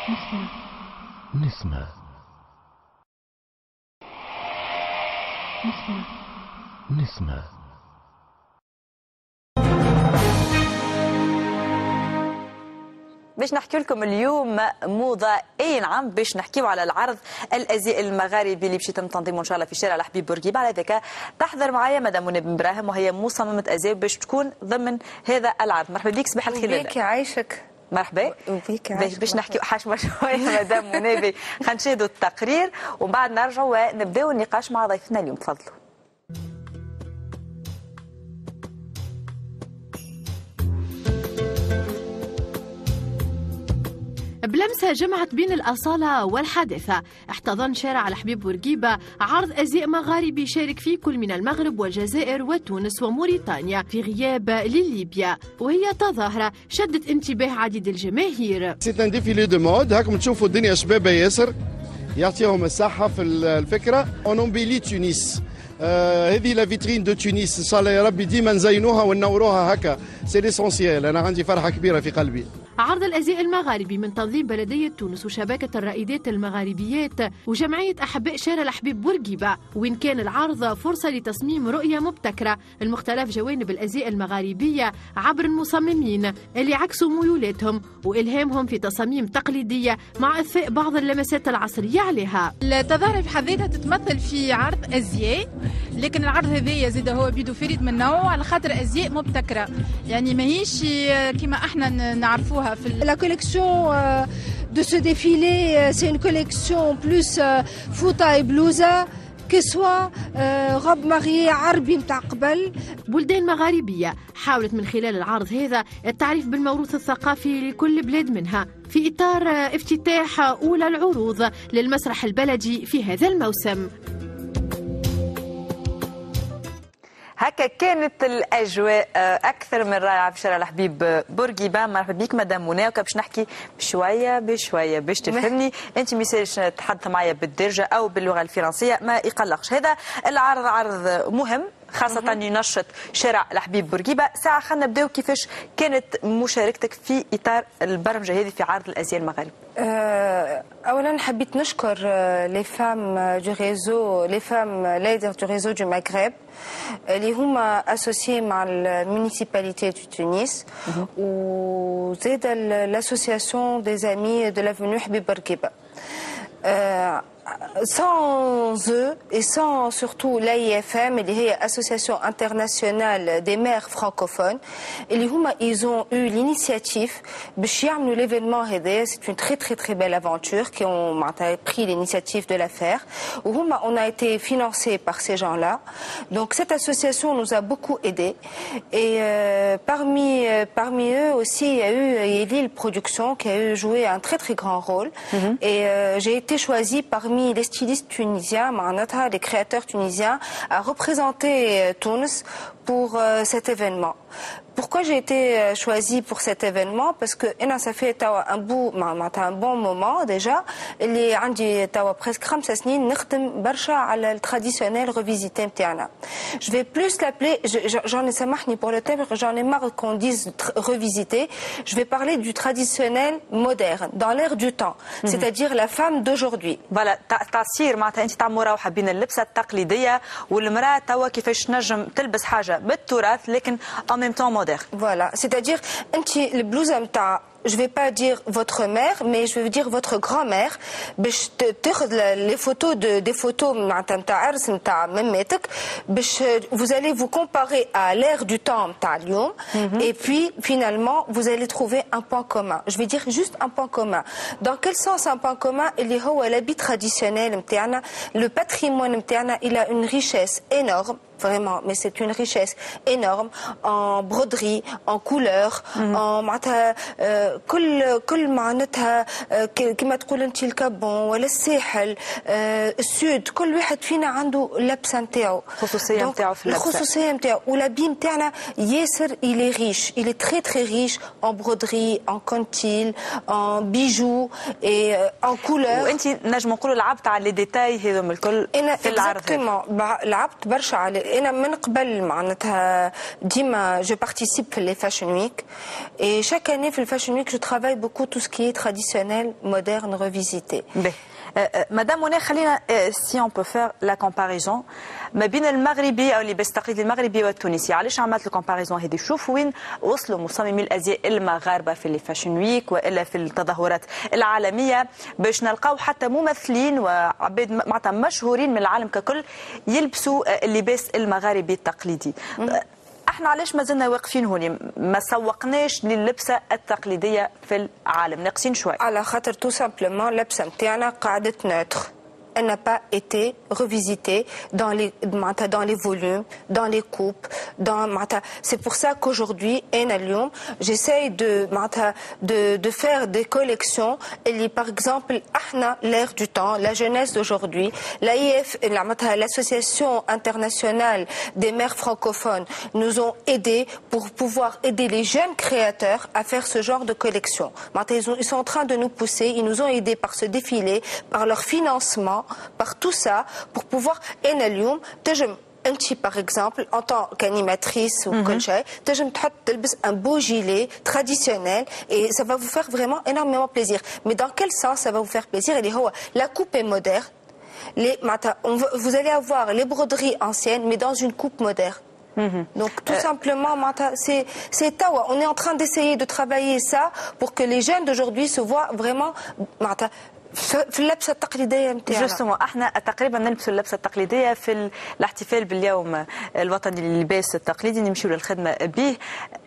نسمة. نسمة. باش نحكي لكم اليوم موضة، اي نعم، باش نحكيو على العرض الازياء المغاربي اللي باش يتم تنظيمه ان شاء الله في شارع الحبيب بورقيبه. على ذاك تحضر معايا مدام منى بن ابراهيم وهي مصممه ازياء باش تكون ضمن هذا العرض. مرحبا بك، صباح الخير. بك يعيشك. مرحبا بك باش نحكيو حاشمه شويه مدام منى. خلينا نشاهدوا التقرير ومن بعد نرجعوا ونبداو النقاش مع ضيفنا اليوم. تفضلوا. بلمسة جمعت بين الأصالة والحداثة، احتضن شارع الحبيب بورقيبة عرض أزياء مغاربي يشارك فيه كل من المغرب والجزائر وتونس وموريتانيا في غياب لليبيا، وهي تظاهرة شدت انتباه عديد الجماهير. سيت ان ديفيلي دو مود، هاكم تشوفوا الدنيا شبابة ياسر يعطيهم الصحة في الفكرة. اونومبيلي تونس، هذه لا فيترين دو تونس، ان شاء الله يا ربي ديما نزينوها وننوروها هكا، سي ليسونسيال. انا عندي فرحة كبيرة في قلبي. عرض الأزياء المغاربي من تنظيم بلدية تونس وشبكة الرائدات المغاربيات وجمعية أحباء شارع الحبيب بورقيبة، وإن كان العرض فرصة لتصميم رؤية مبتكرة لمختلف جوانب الأزياء المغاربية عبر المصممين اللي عكسوا ميولاتهم وإلهامهم في تصاميم تقليدية مع إضفاء بعض اللمسات العصرية عليها. التظاهرة في حد ذاتها تتمثل في عرض أزياء، لكن العرض هذايا زاد هو بيدو فريد من نوعه على خاطر أزياء مبتكرة، يعني ماهيش كما احنا نعرفوها. La collection de ce défilé, c'est une collection plus fouta et blousa, que soit robe mariée عربي متاع قبل. بلدان مغاربية حاولت من خلال العرض هذا التعريف بالموروث الثقافي لكل بلاد منها في إطار افتتاح أولى العروض للمسرح البلدي في هذا الموسم. هكا كانت الاجواء اكثر من رائعه في شارع الحبيب بورقيبه. مرحبا بك مدام منى، باش نحكي بشويه بشويه باش تفهمني. انت ميسالش تحدث معايا بالدرجه او باللغه الفرنسيه ما يقلقش. هذا العرض عرض مهم خاصة ينشط شارع الحبيب بورقيبة. ساعة خلينا نبداو كيفاش كانت مشاركتك في إطار البرمجة هذه في عرض الأزياء المغاربي. أولا حبيت نشكر لي فام دو ريزو، لي فام ليدر دو ريزو دو مغرب اللي هما اسوسيي مع المونيسيباليتي دو تونس وزاد لاسوسياسيون دي زامي دو لافوني حبيب بورقيبة. Sans eux et sans surtout l'AIFM, Association internationale des maires francophones, ils ont eu l'initiative de faire l'événement. C'est une très belle aventure qui ont pris l'initiative de la faire. On a été financé par ces gens-là. Donc cette association nous a beaucoup aidés. Et parmi eux aussi, il y a eu Elil Production qui a eu joué un très grand rôle. Et j'ai été choisie parmi les stylistes tunisiens, les créateurs tunisiens, à représenter Tunis pour cet événement. Pourquoi j'ai été choisie pour cet événement? Parce que ça fait un bon moment déjà. اللي عندي توا presque 5 سنين نخدم برشا على التراديسيونيل revisité نتاعنا. Je vais plus l'appeler, j'en ai سامحني pour le terme, j'en ai marre qu'on dise revisité. Je vais parler du traditionnel moderne, dans l'air du temps, c'est-à-dire la femme d'aujourd'hui. Voilà, تعصير معناتها انت تعملوا روحه بين اللبسه التقليديه والمراه توا كيفاش نجم تلبس حاجه بالتراث لكن en même temps moderne. Voilà, c'est-à-dire انت البلوزه نتاع je vais pas dire votre mère, mais je vais dire votre grand-mère. باش تاخذ les photos des photos نتاع عرس نتاع مماتك باش vous allez vous comparer à l'ère du temps نتاع اليوم et puis finalement vous allez trouver un point commun. Je vais dire juste un point commun. Dans quel sens un point commun? اللي هو l'habit traditionnel نتاعنا, le patrimoine نتاعنا, il a une richesse énorme. Vraiment, mais c'est une richesse énorme en broderie, en couleurs, en معناتها كل معناتها كما تقول انت الكابون ولا الساحل السود, كل واحد فينا عنده اللبسه نتاعو, الخصوصيه نتاعو في اللبسه, الخصوصيه نتاعو. والابي نتاعنا ياسر il est riche, il est très riche en broderie, en كونتيل, en bijoux et en couleurs. وانت نجم نقولوا لعبت على لي ديتاي هذوم الكل في العرض. لعبت برشا على انا من قبل معناتها ديما جو بارتيسيب في لي فاشن ويك et chaque année في الفاشن ويك جو travaille beaucoup tout ce qui est traditionnel moderne revisité. مدام منى خلينا سي اون بو فير لا كومباريزون ما بين المغربي او اللباس التقليدي المغربي والتونسي. علاش عملت الكومباريزون هذه؟ شوف وين وصلوا مصممي الازياء المغاربه في لي فاشن ويك والا في التظاهرات العالميه باش نلقاو حتى ممثلين وعباد معناتها مشهورين من العالم ككل يلبسوا اللباس المغاربي التقليدي. احنا علاش مازلنا واقفين هوني ما سوقناش لللبسه التقليديه في العالم؟ ناقصين شوي. على خاطر تو سامبلومون اللبسه نتاعنا قعدت نوتر. Elle n'a pas été revisitée dans les volumes, dans les coupes, c'est pour ça qu'aujourd'hui, j'essaye de faire des collections. Par exemple, l'air du temps, la jeunesse d'aujourd'hui, l'AIF, l'association internationale des mères francophones, nous ont aidés pour pouvoir aider les jeunes créateurs à faire ce genre de collection. Ils sont en train de nous pousser, ils nous ont aidés par ce défilé, par leur financement, par tout ça, pour pouvoir par exemple, en tant qu'animatrice ou coach, un beau gilet traditionnel et ça va vous faire vraiment énormément plaisir. Mais dans quel sens ça va vous faire plaisir? La coupe est moderne. Vous allez avoir les broderies anciennes, mais dans une coupe moderne. Donc tout simplement, c'est tawa. On est en train d'essayer de travailler ça pour que les jeunes d'aujourd'hui se voient vraiment في اللبسه التقليديه نتاعنا. جوستومون احنا تقريبا نلبسوا اللبسه التقليديه في الاحتفال باليوم الوطني لللباس التقليدي نمشيو للخدمه به،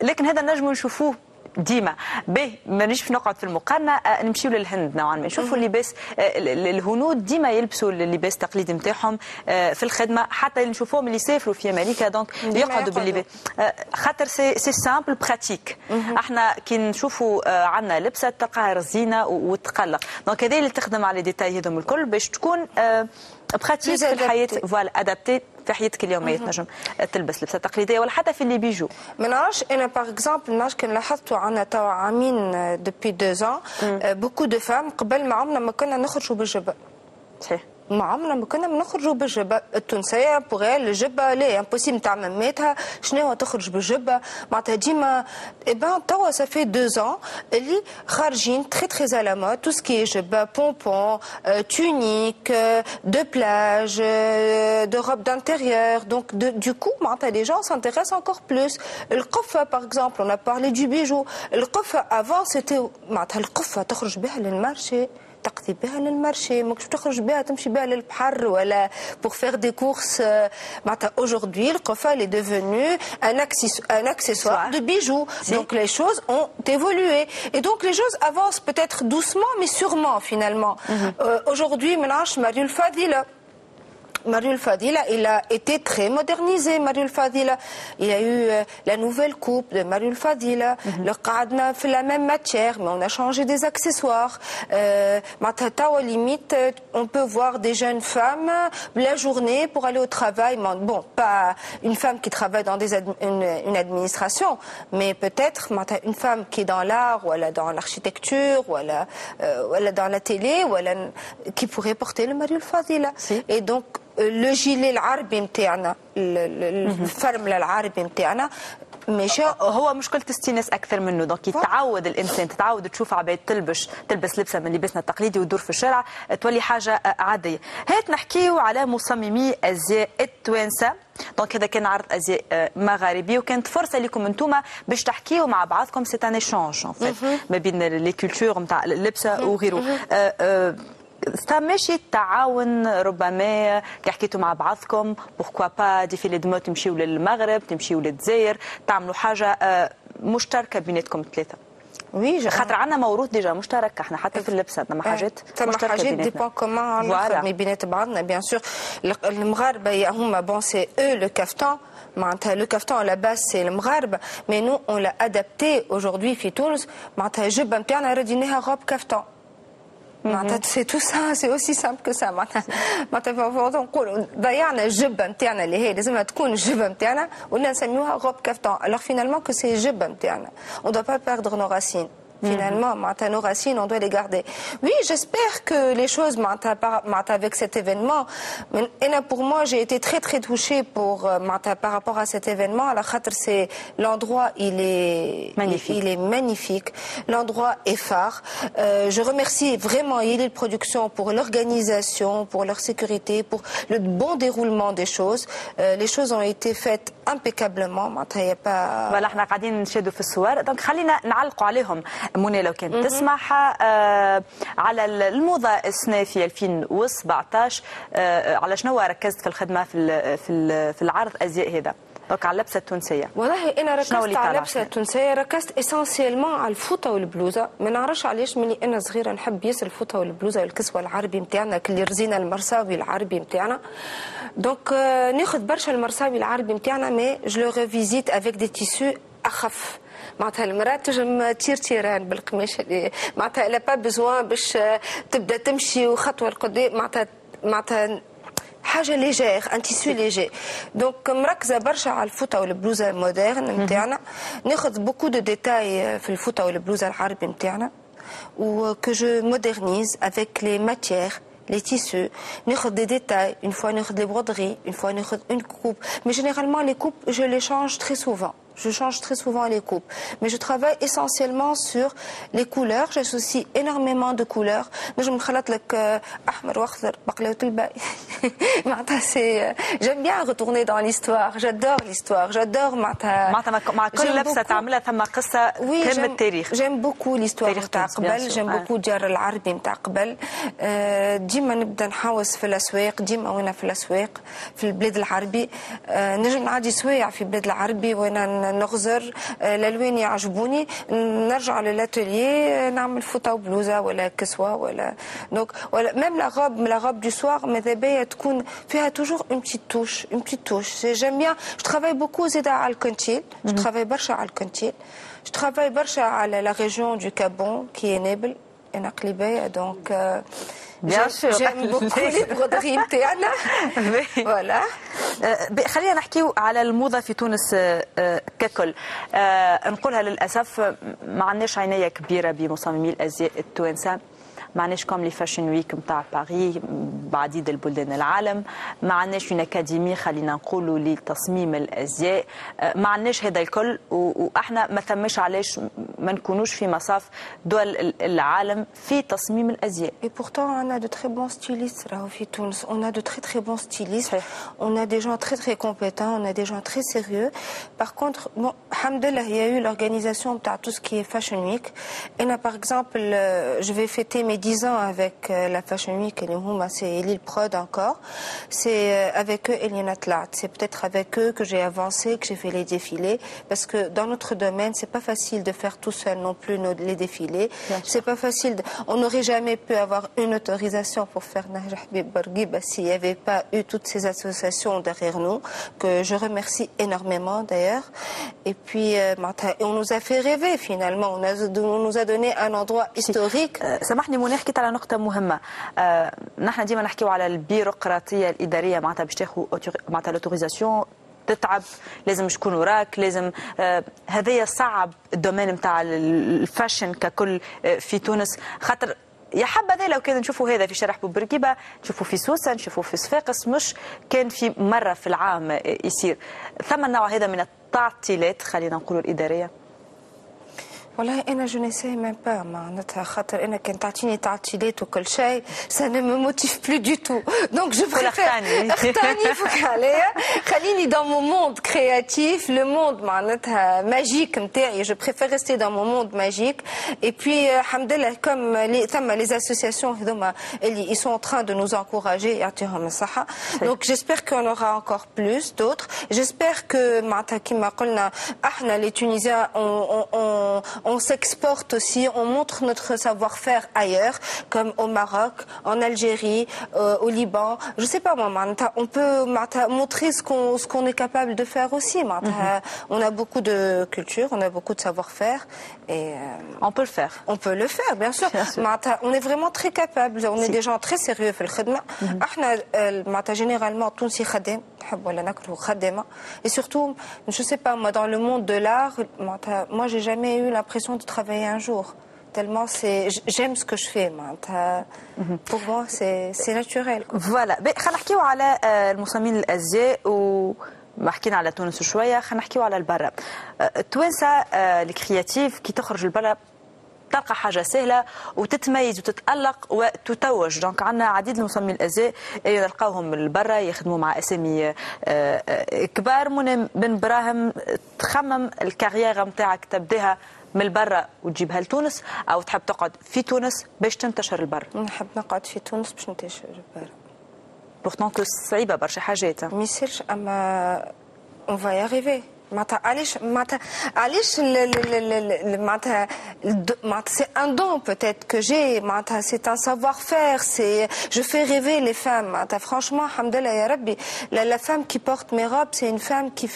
لكن هذا نجموا نشوفوه ديما به. مانيش نقعد في المقارنه، نمشيو للهند نوعا ما نشوفوا اللباس الهنود ديما يلبسوا اللباس التقليدي نتاعهم في الخدمه، حتى نشوفوهم اللي يسافروا في امريكا دونك يقعدوا باللباس خاطر سي سامبل براتيك. احنا كي نشوفوا عندنا لبسه تلقاها رزينه وتقلق، دونك هذه اللي تخدم على ديتاي هذوم الكل باش تكون براتيك في الحياه، فوالا ادابتي في حياتك اليوميه تنجم تلبس لبسه تقليديه ولا حتى في اللي بيجو. ما نعرفش انا باغ اكزومبل نعرفش كان لاحظتوا عندنا توا عامين دوبي 2 ans بوكو دو فام قبل ما عمرنا ما كنا نخرجوا بالجبه. صحيح. ما عمرنا ما كنا بنخرجوا بالجبه التونسيه بوغ الجبه لا امبوسيبل تاع مامتها شنو تخرج بالجبه معناتها ديما توا سا في 2 ans اللي خارجين تري تري على مود تو سكي جبه بونبون تونيك دو بلاج دو روب دانتيريور دونك دو كو معناتها لي جون s'intéressent encore plus. القفه باغ اكزومبل on a parlé du bijou. القفه افون سيتي معناتها القفه تخرج بها للمارشي تقضي بها للمارشي، ماكش تخرج بها تمشي بها للبحر ولا pour faire des courses. معناتها aujourd'hui القفه est devenu un accessoire de bijoux. Donc les choses ont évolué et donc les choses avancent peut-être doucement mais sûrement finalement. Aujourd'hui ما نعرفش Mariul Fadila. Mariul Fadila, il a été très modernisé. Mariul Fadila, il y a eu la nouvelle coupe de Mariul Fadila. Le qadna fait la même matière, mais on a changé des accessoires. Matatawa limite, on peut voir des jeunes femmes la journée pour aller au travail. Bon, pas une femme qui travaille dans une administration, mais peut-être une femme qui est dans l'art ou elle est dans l'architecture ou elle est dans la télé ou qui pourrait porter le Mariul Fadila. Et donc le gilet العربي نتاعنا الفرمله العربي نتاعنا ماشي هو مشكله استئناس اكثر منه. دونك يتعود الانسان تتعود تشوف عباد تلبس لبسه من لبسنا التقليدي وتدور في الشارع تولي حاجه عاديه. هات نحكيو على مصممي ازياء التوانسه. دونك هذا كان عرض ازياء مغاربي وكانت فرصه لكم انتم باش تحكيوا مع بعضكم. سي ان ايشانج ما بين لي كولتور نتاع اللبسه وغيره. ماشي التعاون ربما كي حكيتوا مع بعضكم بوركوا با ديفيلي دو مود تمشيو للمغرب تمشيو للجزائر تعملوا حاجه مشتركه بيناتكم الثلاثه؟ وي خاطر عندنا موروث ديجا مشترك احنا حتى في اللبس عندنا حاجات مشتركه دي بون كومان مي بينات بعضنا بيان سور. المغاربه هما بون سي او لو كافتان معناتها لو كافتان على باس سي المغاربه مي نو اون لا ادابتي اجوردي في تونس معناتها الجبه نتاعنا رديناها غوب كافتان. C'est tout ça, c'est aussi simple que ça. معناتها نقولوا ضيعنا الجبه نتاعنا اللي هي لازمها تكون الجبه نتاعنا ولا نسميوها غوب كافتان. Alors finalement que c'est الجبه نتاعنا. On doit pas perdre nos racines. finalement. Nos racines, on doit les garder. Oui, j'espère que les choses, avec cet événement, pour moi, j'ai été très très touchée par rapport à cet événement. À la khatre, c'est l'endroit, il est magnifique. L'endroit est phare. Je remercie vraiment Yelil Production pour l'organisation, pour leur sécurité, pour le bon déroulement des choses. Les choses ont été faites impeccablement. Il y a pas. voilà احنا قاعدين نشهدوا في الصور دونك خلينا نعلقوا عليهم منى لو كانت تسمح على الموضة السنة في 2017 على شنو ركزت في الخدمة في العرض أزياء هذا دونك على اللبسة التونسية والله انا ركزت على اللبسة التونسية ركزت اسانسيلمون على الفوطة والبلوزة ما نعرفش علاش ملي انا صغيرة نحب ياسر الفوطة والبلوزة والكسوة العربي نتاعنا كلي رزينا المرساوي العربي نتاعنا دونك ناخذ برشا المرساوي العربي نتاعنا مي جو لو ريفيزيت افيك دي تيسو اخف معناتها المرأة تنجم تيران بالقماش معناتها لا با بيزوان باش تبدا تمشي وخطوة لقدام معناتها حاجه ليجير ان تيسو ليجي دونك مركزه برشا على الفوطه والبلوزه مودرن نتاعنا ناخذ بوكو دو ديتاي في الفوطه والبلوزه العربي نتاعنا و que je modernise avec les matières les tissus, ناخذ des détails, une fois ناخذ les broderies, une fois ناخذ une coupe. Mais généralement les coupes, je les change très souvent. Je change très souvent les coupes. Mais je travaille essentiellement sur les couleurs. J'associe énormément de couleurs. J'aime bien retourner dans l'histoire. J'adore l'histoire. J'adore j'aime beaucoup l'histoire نتاع قبل. J'aime beaucoup الجار العربي نتاع قبل. ديما نبدا نحوس في الأسواق. ديما وانا في الأسواق في البلاد العربي. نجم نعدي سوايع في البلاد العربي وانا نغزر الالوان يعجبوني نرجع للاتوليي نعمل فوطه وبلوزه ولا كسوه ولا دونك ولا ميم لا روب دو سوار ماذا بيا تكون فيها توجور اون بتيت توش جيم بيان جو ترافاي بوكو زيدا على الكونتيل جو ترافاي برشا على الكونتيل جو ترافاي برشا على لا ريجيون دو كابون كي نابل انا قليبيه دونك Bien sûr. J'aime beaucoup les broderies نتاعنا. Voilà. خلينا نحكيو على الموضة في تونس ككل. نقولها للأسف ما عندناش عناية كبيرة بمصممي الأزياء التوانسة. ما عندناش كوم لي فاشن ويك نتاع باريس بعديد البلدان العالم، ما عندناش اون اكاديمي خلينا نقولوا لتصميم الازياء، ما عندناش هذا الكل، واحنا ما ثماش علاش ما نكونوش في مصاف دول العالم في تصميم الازياء. Et pourtant on a de très bons stylistes là في تونس، on a de très très bons stylistes, on a des gens très très compétents, on a des gens très sérieux. Par contre, bon, alhamdoulilah, il y a eu l'organisation de tout ce qui est Fashion Week. Et là, par exemple, je vais fêter mes 10 ans avec la Fashion Week et c'est Yelil Prod encore. C'est avec eux Eliana Tlat. C'est peut-être avec eux que j'ai avancé, que j'ai fait les défilés, parce que dans notre domaine, c'est pas facile de faire tout seul non plus les défilés. C'est pas facile. On n'aurait jamais pu avoir une autorisation pour faire Nahja Habib Bourguiba s'il n'y avait pas eu toutes ces associations derrière nous, que je remercie énormément d'ailleurs. Et puis, on nous a fait rêver finalement. On nous a donné un endroit historique. سامحني منى، حكيت على نقطة مهمة. نحن ديما نحكيو على البيروقراطية الإدارية معناتها باش تاخذ معناتها لوتوريزاسيون، تتعب، لازم شكون وراك، لازم هذايا صعب الدومين نتاع الفاشن ككل في تونس، خاطر يا حبذا لو كان نشوفوا هذا في شارع بورقيبة، نشوفوا في سوسة، نشوفوا في صفاقس، مش كان في مرة في العام يصير. ثم النوع هذا من التعطيلات خلينا نقولوا الإدارية. والله انا جو نساي ميم با معناتها خاطر انا كان تعطيني تعطيلات وكل شيء سا نو مو موتيف بلو دو تو دونك جو بريفير اختاني فك عليا خليني دون مون موند كرياتيف لو موند معناتها ماجيك نتاعي جو بريفير ريستي دون مون موند ماجيك اي بي الحمد لله كوم ثم لي اسوسياسيون هذوما اللي ils sont en train de nous encourager يعطيهم الصحه دونك جيسبر كون اورا انكور بلوس دوتر جيسبر كو معناتها كيما قلنا احنا لي تونيزيان on s'exporte aussi, on montre notre savoir-faire ailleurs, comme au Maroc, en Algérie, au Liban. Je sais pas moi, on peut montrer ce qu'on est capable de faire aussi. On a beaucoup de culture, on a beaucoup de savoir-faire. Et, on peut le faire. On peut le faire, bien sûr. On est vraiment très capable. On est des gens très sérieux في الخدمة. احنا généralement تونسي خدام نحب ولا نكره خدامة. Et surtout, je sais pas moi, dans le monde de l'art, moi j'ai jamais eu l'impression de travailler un jour. tellement j'aime ce que je fais. Pour moi, c'est naturel. فوالا خلينا نحكيو على المصممين الازياء ما حكينا على تونس شويه، خلينا نحكيو على البرا. التوانسه الكرياتيف كي تخرج للبرا تلقى حاجه سهله وتتميز وتتالق وتتوج. دونك عندنا عديد المصممين الازياء اللي نلقاوهم من برا يخدموا مع اسامي كبار. منى بن براهم، تخمم الكاريير نتاعك تبداها من برا وتجيبها لتونس، او تحب تقعد في تونس باش تنتشر البر؟ نحب نقعد في تونس باش ننتشر البر. بورتون كو صعيبه برشا حاجات. ما يصيرش، اما اون فا ياريفي. علاش c'est un don peut-être que j'ai, c'est un savoir-faire, je fais rêver les femmes. Franchement, alhamdoulilah ya Rabbi, la femme qui porte mes robes, c'est une femme qui,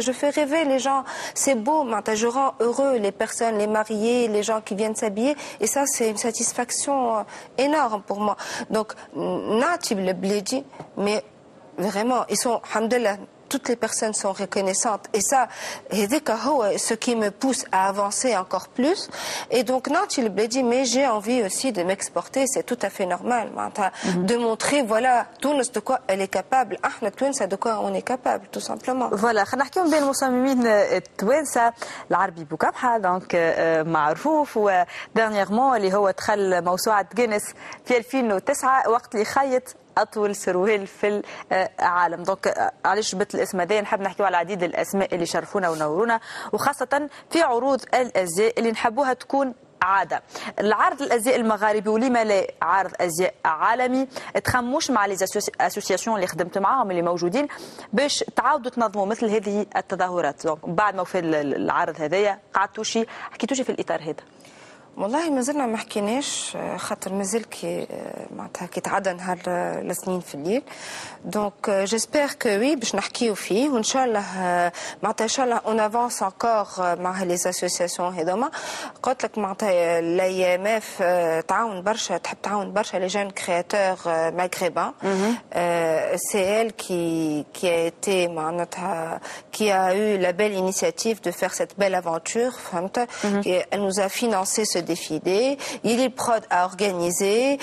je fais rêver les gens, c'est beau, je rends heureux les personnes, les mariés, les gens qui viennent s'habiller, et ça c'est une satisfaction énorme pour moi. Donc Natib le Bledi, mais vraiment ils sont, alhamdoulilah, toutes les personnes sont reconnaissantes, et ça, ce qui me pousse à avancer encore plus. Et donc, non, tu le dit, mais j'ai envie aussi de m'exporter, c'est tout à fait normal. De montrer, voilà, Tunis de quoi elle est capable, Tunis de quoi on est capable, tout simplement. Voilà, خلينا نحكيو بين المصممين التوانسه. العربي بوكبحه دونك معروف، وديرنييرمون اللي هو دخل موسوعه جينيس في 2009 وقت اللي خيط اطول سروال في العالم. دونك علاش جبت الاسم هذا؟ نحب نحكيو على عديد الاسماء اللي شرفونا ونورونا، وخاصه في عروض الازياء اللي نحبوها تكون عاده. العرض الازياء المغاربي ولما لا عرض ازياء عالمي، تخموش مع لي اسوسياسيون اللي خدمت معاهم اللي موجودين باش تعاودوا تنظموا مثل هذه التظاهرات؟ دونك بعد ما وفى العرض هذايا قعدتوا حكيتوا في الاطار هذا؟ والله مازلنا ما حكيناش، خاطر مازال كي تعدى نهار السنين في الليل. دونك جيسبر كو وي باش نحكيو فيه، وان شاء الله معناتها ان شاء الله اون افونس انكور مع لي اسوسياسيون هذوما. قلت لك معناتها الاي ام اف تعاون برشا، تحب تعاون برشا لي جون كرياتور مغربان. سي ال qui a été معناتها qui a eu la belle initiative de faire cette belle aventure. Elle nous a financé ce défilé. Yili Prod a organisé,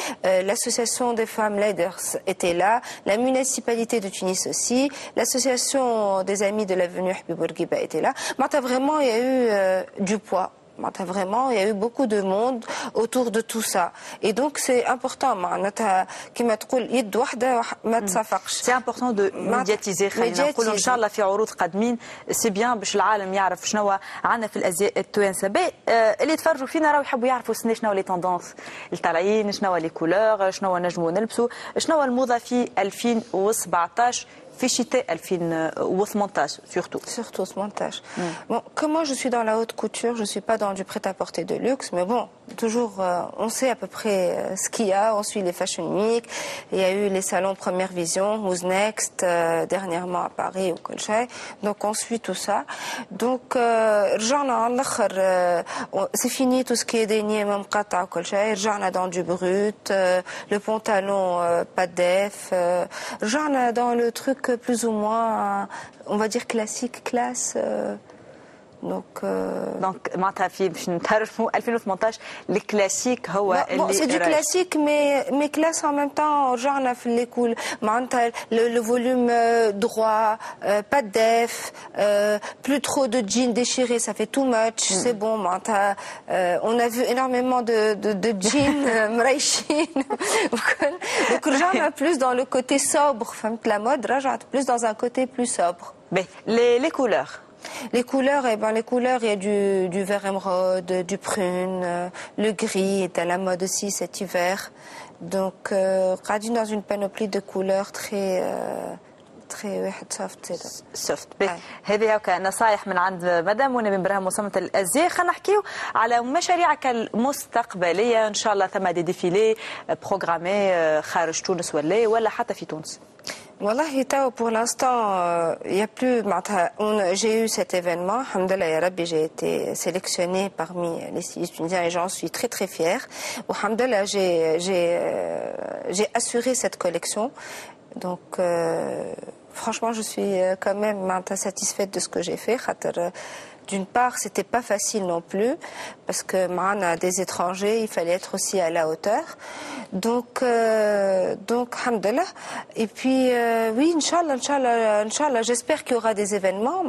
l'association des femmes leaders était là, la municipalité de Tunis aussi, l'association des amis de l'avenue Habib Bourguiba était là. Vraiment, il y a eu du poids. Vraiment, il y a eu beaucoup de monde autour de tout ça. Et donc, c'est important. C'est important de médiatiser. إن شاء الله في عروض قادمين سي بيان باش العالم يعرف شنو عندنا في الازياء التوانسه. اللي يتفرجوا فينا راهو يحبوا يعرفوا شنو لي توندونس الطالعين، شنو لي كولور، شنو نجموا نلبسوا، شنو الموضه في 2017 في شتاء 2018 surtout. Surtout 18. Bon, comme moi je suis dans la haute couture, je suis pas dans du prêt-à-porter de luxe, mais bon, toujours on sait à peu près ce qu'il y a, on suit les Fashion Week, il y a eu les salons Première Vision, Who's Next, dernièrement à Paris au Colchay, donc on suit tout ça. Donc c'est fini tout ce qui est dénié مقطع au Colchay, رجعنا dans du brut, le pantalon pas de def, رجعنا dans le truc plus ou moins, on va dire classique, classe. Donc معناتها في باش نتعرفوا 2018 الكلاسيك هو اللي c'est du classique mais classe en même temps. رجعنا في les cool معناتها le volume droit, pas de def, plus trop de jeans déchirés, ça fait too much. C'est bon معناتها on a vu énormément de jeans مرايشين. Donc رجعنا plus dans le côté sobre. فهمت la mode رجعت plus dans un côté plus sobre. Les couleurs. Les couleurs, les couleurs, il y a du vert émeraude, du prune, le gris est à la mode aussi cet hiver. Donc, radis dans une panoplie de couleurs très soft. هذه هكا نصائح من عند مدام منى بن براهم مصممة الازياء. خلينا نحكيو على مشاريعك المستقبليه. ان شاء الله ثم دي ديفيلي بروغرامي خارج تونس ولا حتى في تونس؟ والله تاو pour l'instant il y a plus j'ai eu cet événement alhamdoulilah ya rabbi, j'ai été sélectionnée parmi les stylistes tunisiens et j'en suis très très fière. Alhamdoulilah j'ai assuré cette collection, donc franchement je suis quand même satisfaite de ce que j'ai fait. D'une part, c'était pas facile non plus, parce que on a des étrangers, il fallait être aussi à la hauteur. Donc, alhamdoulilah. Et puis, oui, Inch'Allah, j'espère qu'il y aura des événements.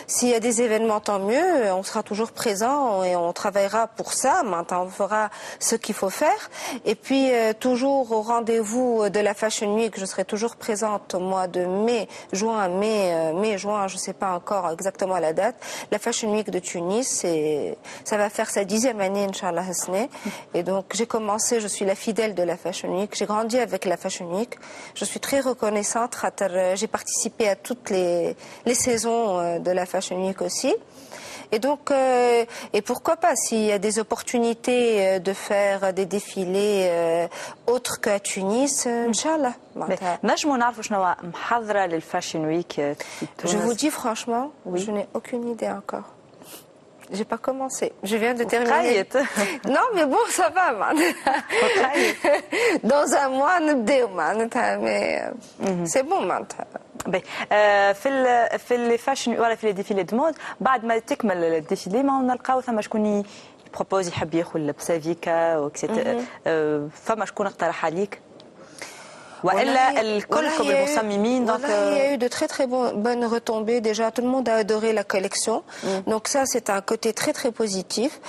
S'il y a des événements, tant mieux. On sera toujours présent et on travaillera pour ça. On fera ce qu'il faut faire. Et puis, toujours au rendez-vous de la Fashion Week, je serai toujours présente au mois de mai, juin, je sais pas encore exactement la date. La Fashion Week de Tunis, ça va faire sa 10e année, Inch'Allah Hasne. Et donc, j'ai commencé, je suis la fidèle de la Fashion Week. J'ai grandi avec la Fashion Week. Je suis très reconnaissante. J'ai participé à toutes les saisons de la Fashion Week aussi. Et donc, et pourquoi pas, s'il y a des opportunités de faire des défilés autres qu'à Tunis, Inch'Allah. نجموا نعرفوا شنو محضرة للفاشن ويك في تونس؟ Je vous dis franchement, je n'ai aucune idée encore. J'ai pas commencé. Je viens de terminer. Non, mais bon, ça va. Dans un mois, mais c'est bon maintenant. في الفاشن ولا في الديفيلي دو مود بعد ما تكمل الديفيلي ما نلقاو ثم شكون يبروبوز يحب ياخذ لبسافيكا وكسيت فما شكون اقترح عليك والا الكلكم المصممين donc il y a eu de très très bonnes retombées. Déjà tout le monde a adoré la collection, donc ça c'est un côté très très positif.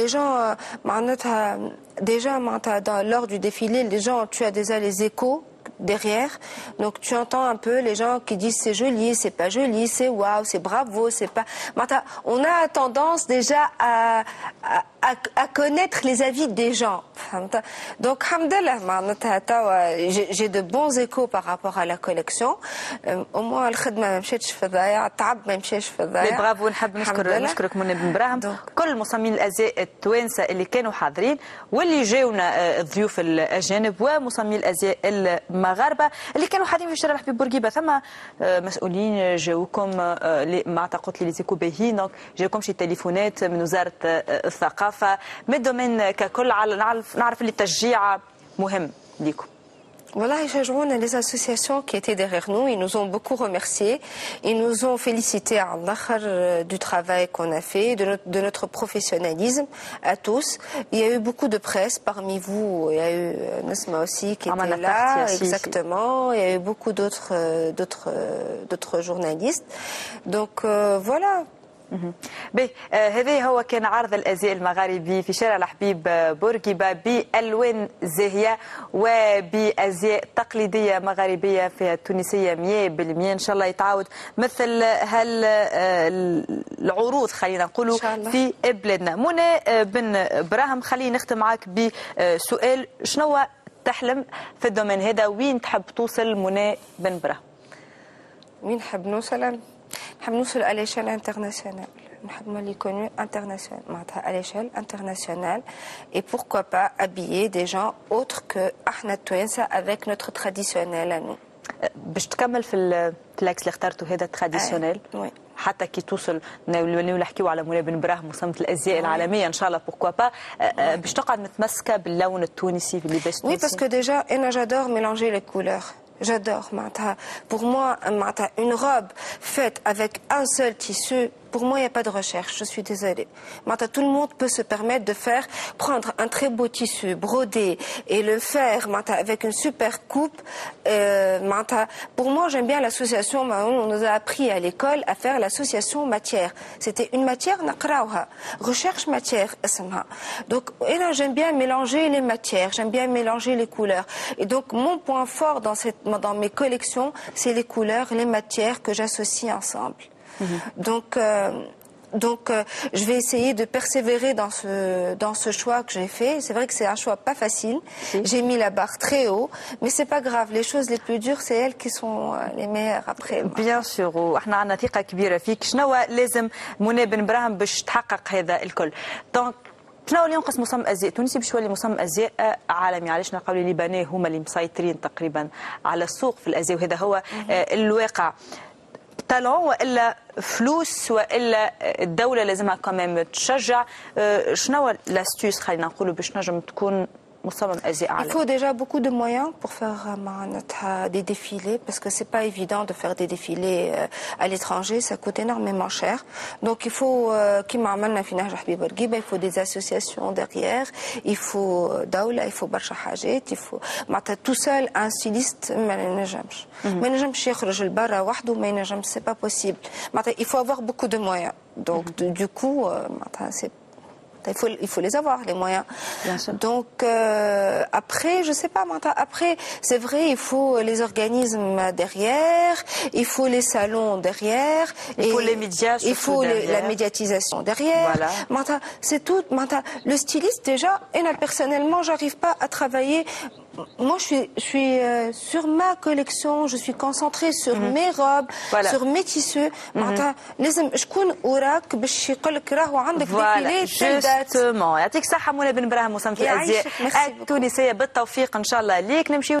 Les gens déjà lors du défilé, les gens, tu as déjà les échos derrière, donc tu entends un peu les gens qui disent c'est joli, c'est pas joli, c'est waouh, c'est bravo, c'est pas. On a tendance déjà à connaître les avis des gens. Donc alhamdoulilah, j'ai de bons échos par rapport à la collection. Au moins الخدمة ما مشيتش في الضياع، التعب ما مشيش في الضياع. برافو، نحب نشكرك منى بن براهم، كل مصممين الازياء التوانسه اللي كانوا حاضرين واللي جاونا الضيوف الاجانب ومصممي الازياء المغاربه اللي كانوا حاضرين في شارع الحبيب بورقيبه. ثم مسؤولين جاوكم ما قلت لي ليزيكو باهيين، دونك جاوكم شي تليفونات من وزاره الثقافه من الدومين ككل. نعرف اللي التشجيع مهم ليكم. Voilà, les associations qui étaient derrière nous, ils nous ont beaucoup remerciés, ils nous ont félicité du travail qu'on a fait, de notre professionnalisme à tous. Il y a eu beaucoup de presse parmi vous, il y a eu Nesma aussi qui était là, exactement, il y a eu beaucoup d'autres journalistes. Donc voilà. هذا هو كان عرض الازياء المغاربي في شارع الحبيب بورقيبه بالوان زاهيه وبازياء تقليديه مغاربيه فيها تونسيه 100%. ان شاء الله يتعاود مثل العروض خلينا نقولوا في بلادنا. منى بن براهم، خلينا نختم معك بسؤال، شنو تحلم في الدومين هذا؟ وين تحب توصل منى بن براهم؟ وين نحب نوصل؟ نحب نوصل à l'échelle internationale. نحب نولي كونو international معناتها à l'échelle internationale, et pourquoi pas habiller des gens autres que احنا التوانسه avec notre traditionnel à nous. باش تكمل في الاكس اللي اخترته هذا تراديسيونيل حتى كي توصل نوليو نحكيو على منى بن براهم مصممة الازياء العالميه ان شاء الله بوركوا با، باش تقعد متمسكه باللون التونسي في اللباس التونسي. Oui, parce que déjà انا j'adore mélanger les couleurs. J'adore. Pour moi, une robe faite avec un seul tissu, pour moi, il n'y a pas de recherche. Je suis désolée. Tout le monde peut se permettre de prendre un très beau tissu brodé et le faire avec une super coupe. Pour moi, j'aime bien l'association. On nous a appris à l'école à faire l'association matière. C'était une matière, recherche matière. Donc, et là, j'aime bien mélanger les matières. J'aime bien mélanger les couleurs. Et donc, mon point fort dans mes collections, c'est les couleurs, les matières que j'associe ensemble. Donc, je vais essayer de persévérer dans ce choix que j'ai fait. C'est vrai que c'est un choix pas facile. J'ai mis la barre très haut, mais c'est pas grave. Les choses les plus dures, c'est elles qui sont les meilleures après. Bien sûr. وإحنا عندنا ثقة كبيرة فيك. شنو لازم منى بن براهم باش تحقق هذا الكل؟ دونك شنو اللي ينقص مصمم ازياء تونسي باش يولي مصمم ازياء عالمي؟ علاش نلقاو اللبنان هما اللي مسيطرين تقريبا على السوق في الازياء، وهذا هو الواقع. تالون والا فلوس والا الدوله لازمها كمان تشجع؟ شنو لاستيوس خلينا نقولوا باش نجم تكون مصمم ازياء Il عالمي. faut déjà beaucoup de moyens pour faire des défilés parce que c'est pas évident de faire des défilés à l'étranger, ça coûte énormément cher. Donc il faut كيما عملنا في نهج حبيب بورقيبة, il faut des associations derrière, il faut دولة, il faut برشا حاجات, il faut معناتها tout seul un styliste ما ينجمش يخرج لبرا وحده, ما ينجمش, c'est pas possible. معناتها il faut avoir beaucoup de moyens. Donc du coup معناتها c'est il faut les avoir, les moyens. Bien sûr. Donc, après, je sais pas, après, c'est vrai, il faut les organismes derrière, il faut les salons derrière. Il faut les médias, il faut la médiatisation derrière. Voilà. C'est tout. Le styliste, déjà, et là, personnellement, j'arrive pas à travailler. Moi, je suis sur ma collection, je suis concentrée sur mes robes, voilà. sur mes tissus. لازم شكون وراك باش يقول لك راهو عندك ديفيلي يعطيك الصحة منى بن براهم مصممة الأزياء التونسية، بالتوفيق إن شاء الله ليك. نمشي